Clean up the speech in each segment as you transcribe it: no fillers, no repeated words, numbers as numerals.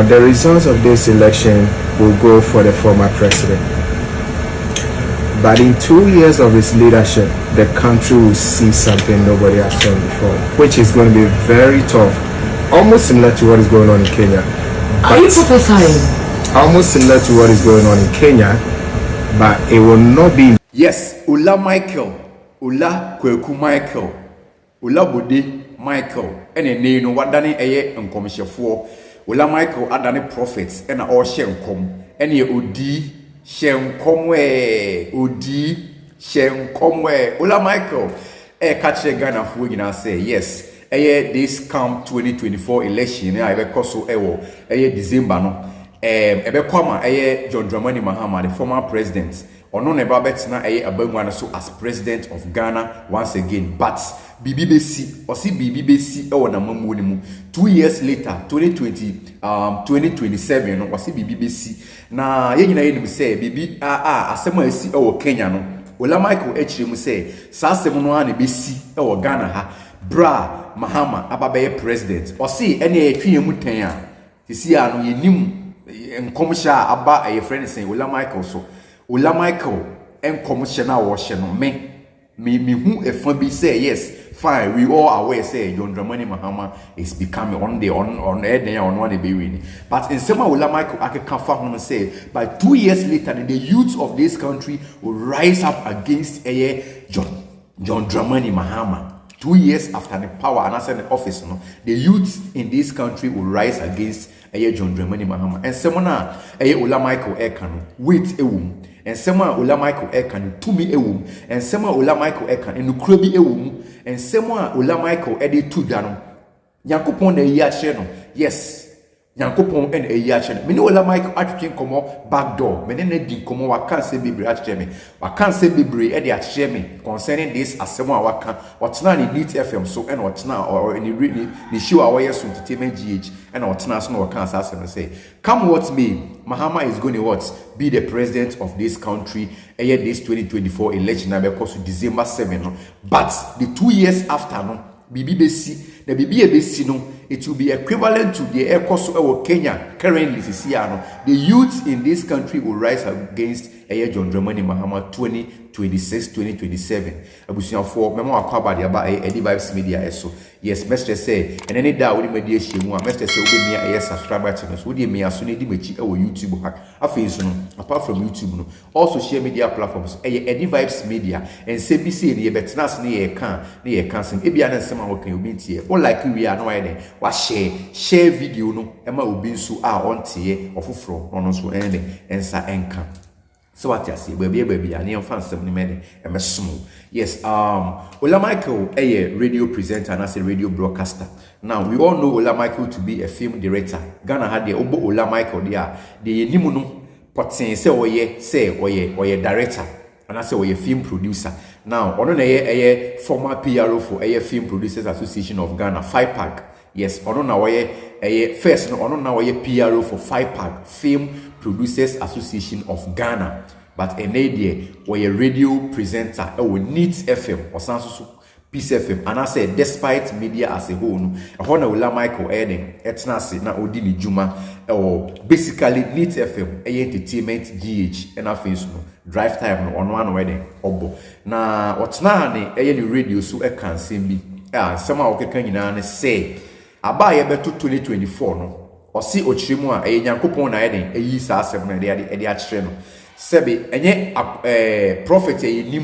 Now, the results of this election will go for the former president. But in 2 years of his leadership, the country will see something nobody has seen before, which is going to be very tough. Almost similar to what is going on in Kenya. Are you prophesying? Almost similar to what is going on in Kenya, but it will not be. Yes, Ola Michael, Ola Kweku Michael, Ola Bode Michael, and a name no what done a uncommissioned Ola Michael adane prophets and all shenkom, and ye odi shenkomwe, odi shenkomwe. Ola Michael, catch a Ghana for you say yes. This come 2024 election, I be koso December no. Ebe kwama John Dramani Mahama, the former president. Ono neba betina abengwana so as president of Ghana once again. But BBC, osi BBC na mamu mu. 2 years later, 2027 no osi BBC. Na ye nyina ye nim say bibi asema esi Kenya no. Ola Michael echire mu say sa asem no ana besi Ghana ha. Bra Mahama ababe president. Osi ene etwe mu tan a. Sisi a no ye nim nkomsha aba a friend say Ola Michael so. Ola Michael and commissioner washing me who a fun be say yes fine we all aware say John Dramani Mahama is becoming on air day on one be winning but in some Ola Michael I can confirm say by 2 years later the youth of this country will rise up against John Dramani Mahama. 2 years after the power and after the office, no, the youth in this country will rise against John Dramani Mahama. And someone Ola Michael Ekan with a womb. And someone Ola Michael Ekan to me a womb. And someone Ola Michael Ekan and Ukrobi a womb. And someone Ola Michael Eddie to Dano. Yankupon a year channel. Yes. Yankopon and a yachin. Me no Ola Michael atkin come back door. Me ne din come wa can't say Bibri at Jemmy. I can't say Bibri Eddie at Jemmy concerning this as someone what's now in Neat FM so and what's now or any really the show our yes entertainment GH and what's now no can't ask and say come what me Mahama is going to what be the president of this country this 2024 election because December 7 but the 2 years after no BBC the BBC no it will be equivalent to the air cost of Kenya currently. The youth in this country will rise against John Dramani Mahama 2026-2027. Abusian for memo akwaba de aba Eddie Vibes Media so. Yes, Mr. say and any da we media shemu Mr. say we me a subscriber to us. We dey me aso ne di mechi YouTube hack. Afei no apart from YouTube no all social media platforms Eddie Vibes Media and CBC ne betena se ne ye kan sem ebia na nsem a wo kan obi ntie. O like we are no why wa share video no ema obi nso a ontie ofoforo no so ende ensa enka. So what you see, baby, I need fans some many small. Yes, Ola Michael, a radio presenter and as a radio broadcaster. Now we all know Ola Michael to be a film director. Ghana had the Obo Ola Michael there. The Nimuno Potin say oye director. And I say oye film producer. Now, on a former PRO for a Film Producers Association of Ghana, 5-pack. Yes, on a first on a PRO for 5-pack Film Producers Association of Ghana. But an idea where a radio presenter or Neat FM or Sansu Peace FM. And I said, despite media as a whole, Ola Michael Eden, Etnasi na Odini Juma, or basically Neat FM, entertainment GH, and I face no drive time on one wedding. Obo. Na what's now any radio so a can be. Somehow can say, Abaya beto 2024 no. Or see Ochimwa, a Yankopon na Eden, a year 7 no. Sebi enye prophet e nim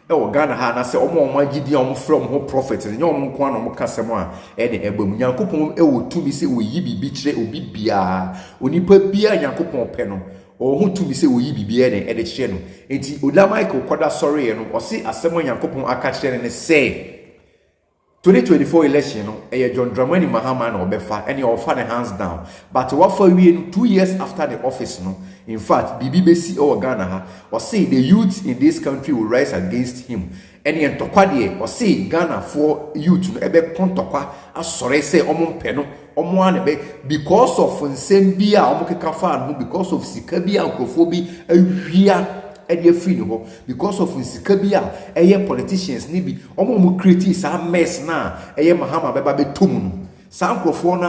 e wo Ghana ha na se omo magidi omo from ho prophet enye omo kwa na omo kasem a e de ebam Nyankopon e wo tumi se wo yi bibi kire obi bia onipa bia Nyankopon pe no o ho tumi se wo yi bibi e de kire no enti Ola Michael kwada sorry no o se asem Nyankopon aka kire ne se 2024 election no John Dramani Mahama na obefa any offer the hands down but what for we 2 years after the office no in fact BBC or Ghana ha or say the youth in this country will rise against him any entokwa de or say Ghana for youth no ebe kontokwa asore say omo mpe no omo an be because of nsem bia omo keka no because of sika bia ankofo bi ahia because of nsika bia politicians ni bi omo create sa mess na Mahama beba betum no Some nkrofo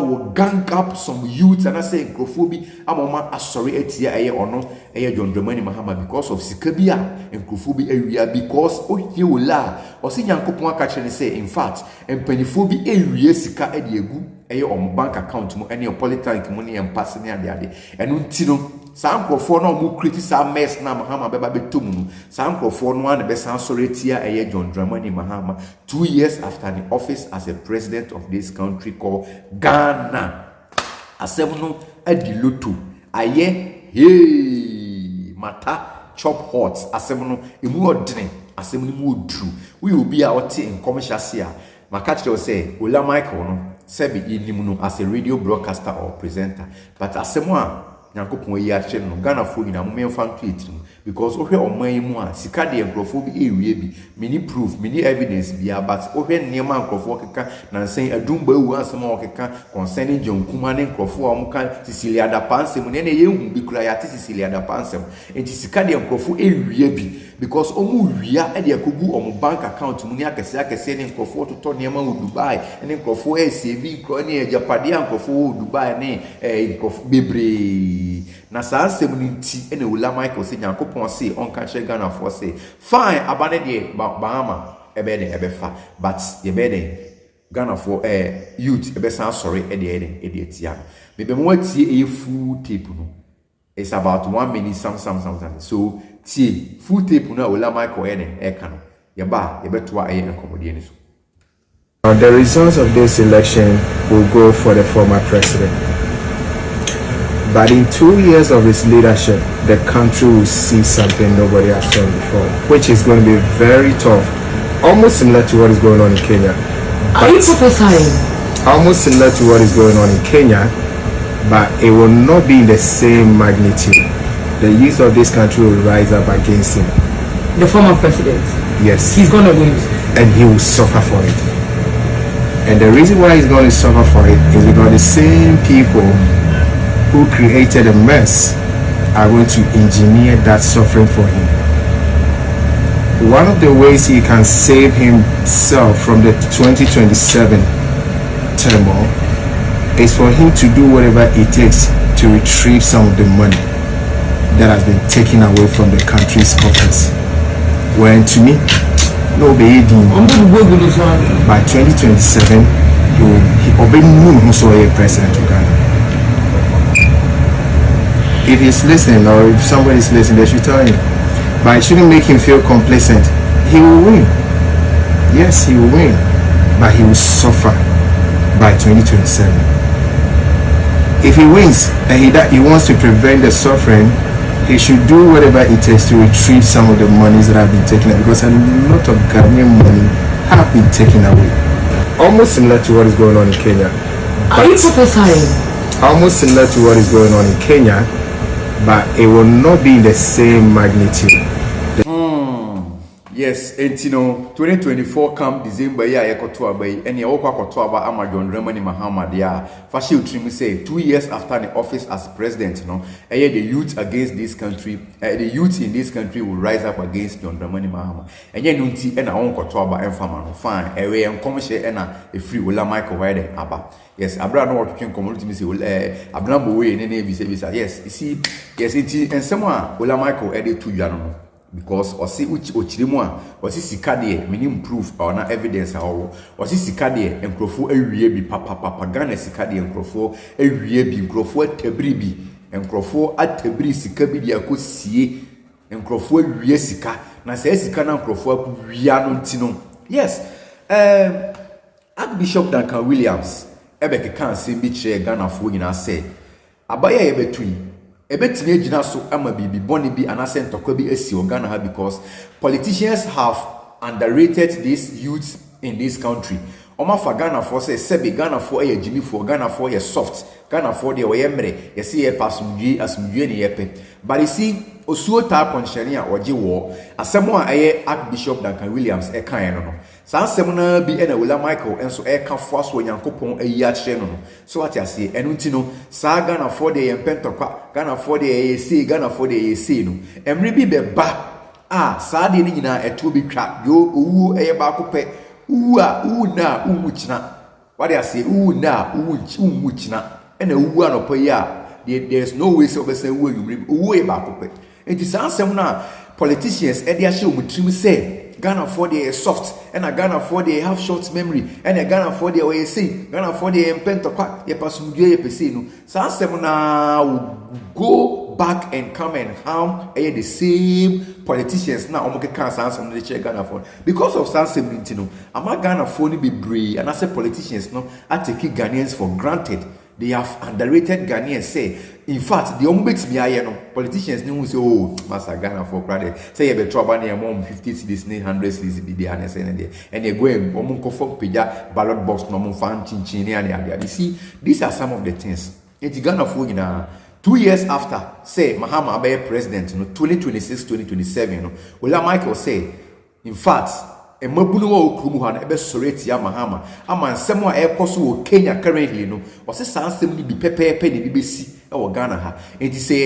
will gang up some youths and I say nkrofo bi amoma asori etia eye ono eye John Dramani Mahama because of sikabia nkrofo bi ewia because ohie ola osi nyankopon aka kire say in fact empanifo bi ewie sika e de egu eye on bank account mu ene politank mu ne empase ne ade enu ntino some nkrofo no mu criticize mess na Mahama beba betom no some nkrofo no an be san sori etia eye John Dramani Mahama 2 years after the office as a president of this country called Ghana. Asem no adiloto aye hey mata chop hot asem no emu odren asem no mu odru we obi a ote in commercial sia maka kire say Ola Michael no sebi inimu no as a radio broadcaster or presenter but asem a Yankopon yi ache no Ghana fo nyina mo memfa nto etirim because ohwe oman mu a sika de nkrofo bi ewie bi mini proof mini evidence bia but ohwe niema nkrofo keka na nsen adumba ewu asem a okeka concerning John Kuma ne nkrofo a omka Cecilia da Pansem ne yehu bi kura ya Cecilia da Pansem enti sika de nkrofo ewie bi because omu wia e de akogu omu bank account mu ne akese ne nkrofo toto niema wo Dubai ne nkrofo save kro ne Japade nkrofo wo Dubai ne nkrofo bebre na saa nsem ni nti ene Ola Michael se Nyankopon se onka che Ghana for say fine abane de Mahama ebe de ebe fa but ye be de Ghana for youth ebe san sorry e de tia me be mo tie e full tape no it's about 1 minute something so tie full tape no Ola Michael e ka no ye ba ye beto a ye enkomodie ni so. The results of this election will go for the former president. But in 2 years of his leadership, the country will see something nobody has seen before, which is going to be very tough. Almost similar to what is going on in Kenya. Are you prophesying? Almost similar to what is going on in Kenya, but it will not be in the same magnitude. The youth of this country will rise up against him. The former president? Yes. He's going to win. And he will suffer for it. And the reason why he's going to suffer for it is because the same people who created a mess are going to engineer that suffering for him. One of the ways he can save himself from the 2027 turmoil is for him to do whatever it takes to retrieve some of the money that has been taken away from the country's coffers. When to me, no be by 2027 he will be president of Ghana. If he's listening or if somebody's listening, they should tell him. But it shouldn't make him feel complacent. He will win. Yes, he will win. But he will suffer by 2027. If he wins and he wants to prevent the suffering, he should do whatever it takes to retrieve some of the monies that have been taken away, because a lot of Ghanaian money have been taken away. Almost similar to what is going on in Kenya. Are you prophesying? Almost similar to what is going on in Kenya, but it will not be in the same magnitude. Yes, and you know, 2024 come December ya yekoto abai ene wokwa koto aba ama John Dramani Mahama dia fashi utrim say 2 years after the office as president, you know, the youth against this country, the youth in this country will rise up against John Dramani Mahama. Enye nunti ena won koto aba emfama no fine ewe enkom hye ena e free Ola Michael wide aba. Yes, abra no wotwe community me say abra bo we ne bisa. Yes, you see, yes it ensemo a Ola Michael e de tu dwa no because osi ochirimu a osi sika de minim proof or na evidence a wo osi sika de enkrofo awie bi papa Ghana sika de enkrofo awie bi enkrofo atabiri bi enkrofo atabiri sika bi de akosie enkrofo awie sika na se sika na enkrofo akuwia no ntino. Yes, Archbishop Duncan Williams ebeke kan se bi kire Ghana fo nyina se abaya ye betui ebetine agina so ama bibi boni bi anase ntokwa bi asi o Ghana ha because politicians have underrated these youths in this country. Oma fa Ghana for say sebe Ghana for e jimi for Ghana for ye soft Ghana for de we yemre ye see ye pasumdwe asumdwe ne yepe but you see osuo ta ponchani a oje wo asemo a eye Archbishop Duncan Williams e kan no saa asem na bi ena Ola Michael enso e ka fo aso Nyankopon ayi a kire no so what ase enu nti no saa Ghana for de ye pentokwa Ghana for de ye see Ghana for de ye see no emre bi be ba saa de ni nyina eto bi twa yo owu eye ba ko pe uwa una umuchina what they say na china and a woo anopo ya there's no way so say wo you ba kope enti sansem na politicians e dey show mutrim say Ghana for the soft and a Ghana for the have short memory and a Ghana for the way say Ghana for the pentokwa ye pasumdue ye pese no sansem na go back and come and harm the same politicians now omo keka sansem no che Ghana for because of sansem nti no ama Ghana for ni bebree and as politicians no atake Ghanaians for granted. They have underrated Ghanaians say. In fact, the ombeks me aye no politicians no say oh master Ghana for credit. Say you be trouble near mom 50 cedis 100 cedis be there and say and they go and omo confirm pija ballot box no mom fan chinchin and you see these are some of the things. It's Ghana for 2 years after say Mahama be president no 2026 2027 no Ola Michael say in fact emabunu wa okumu ha na ebe soreti ya Mahama ama nsem a ekoso wo Kenya currently no wose sansem ni bi pepepe ni bi besi e wo Ghana ha enti se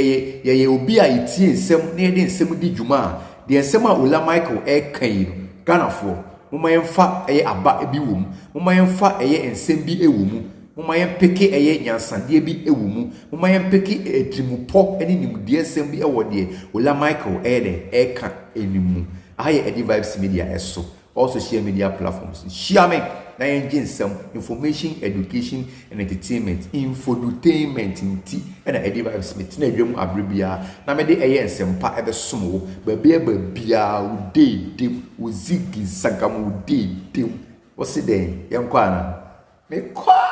ye obi a itie nsem na ye de nsem di dwuma de nsem a Ola Michael kan no Ghana fo moma yemfa eye aba ebi wom moma yemfa eye nsem bi ewom moma yempeke eye nyansade bi ewom moma yempeke etrimupo ene nimde nsem bi ewo de Ola Michael kan enimu aye edi vibes media eso all social media platforms. Share me na engine some information, education, and entertainment. Infotainment in tea and Eddie Vibes Smith. Na dwem abribia na me de eye nsempa ebe somo bia ude dem uzigi sagamu ude dem. What's it then? Yankwana. Me kwa